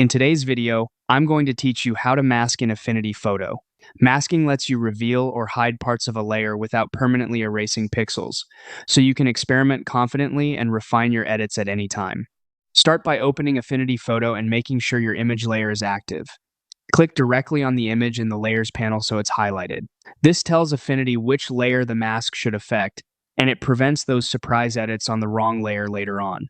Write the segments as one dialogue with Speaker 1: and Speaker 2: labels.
Speaker 1: In today's video, I'm going to teach you how to mask in Affinity Photo. Masking lets you reveal or hide parts of a layer without permanently erasing pixels, so you can experiment confidently and refine your edits at any time. Start by opening Affinity Photo and making sure your image layer is active. Click directly on the image in the Layers panel so it's highlighted. This tells Affinity which layer the mask should affect, and it prevents those surprise edits on the wrong layer later on.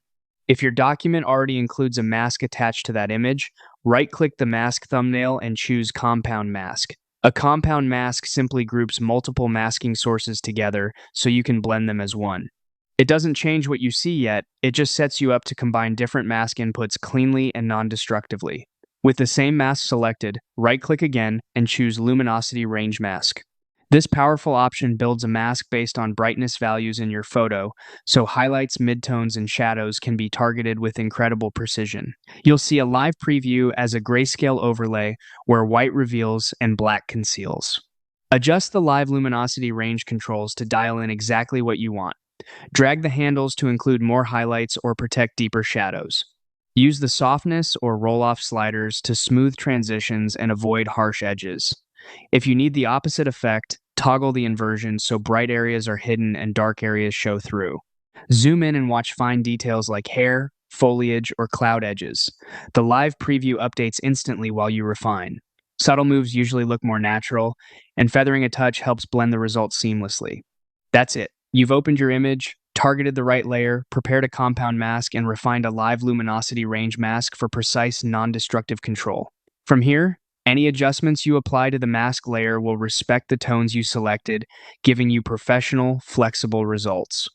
Speaker 1: If your document already includes a mask attached to that image, right-click the mask thumbnail and choose Compound Mask. A compound mask simply groups multiple masking sources together so you can blend them as one. It doesn't change what you see yet, it just sets you up to combine different mask inputs cleanly and non-destructively. With the same mask selected, right-click again and choose Luminosity Range Mask. This powerful option builds a mask based on brightness values in your photo, so highlights, midtones, and shadows can be targeted with incredible precision. You'll see a live preview as a grayscale overlay where white reveals and black conceals. Adjust the live luminosity range controls to dial in exactly what you want. Drag the handles to include more highlights or protect deeper shadows. Use the softness or roll-off sliders to smooth transitions and avoid harsh edges. If you need the opposite effect, toggle the inversion so bright areas are hidden and dark areas show through. Zoom in and watch fine details like hair, foliage, or cloud edges. The live preview updates instantly while you refine. Subtle moves usually look more natural, and feathering a touch helps blend the results seamlessly. That's it. You've opened your image, targeted the right layer, prepared a compound mask, and refined a live luminosity range mask for precise, non-destructive control. From here, any adjustments you apply to the mask layer will respect the tones you selected, giving you professional, flexible results.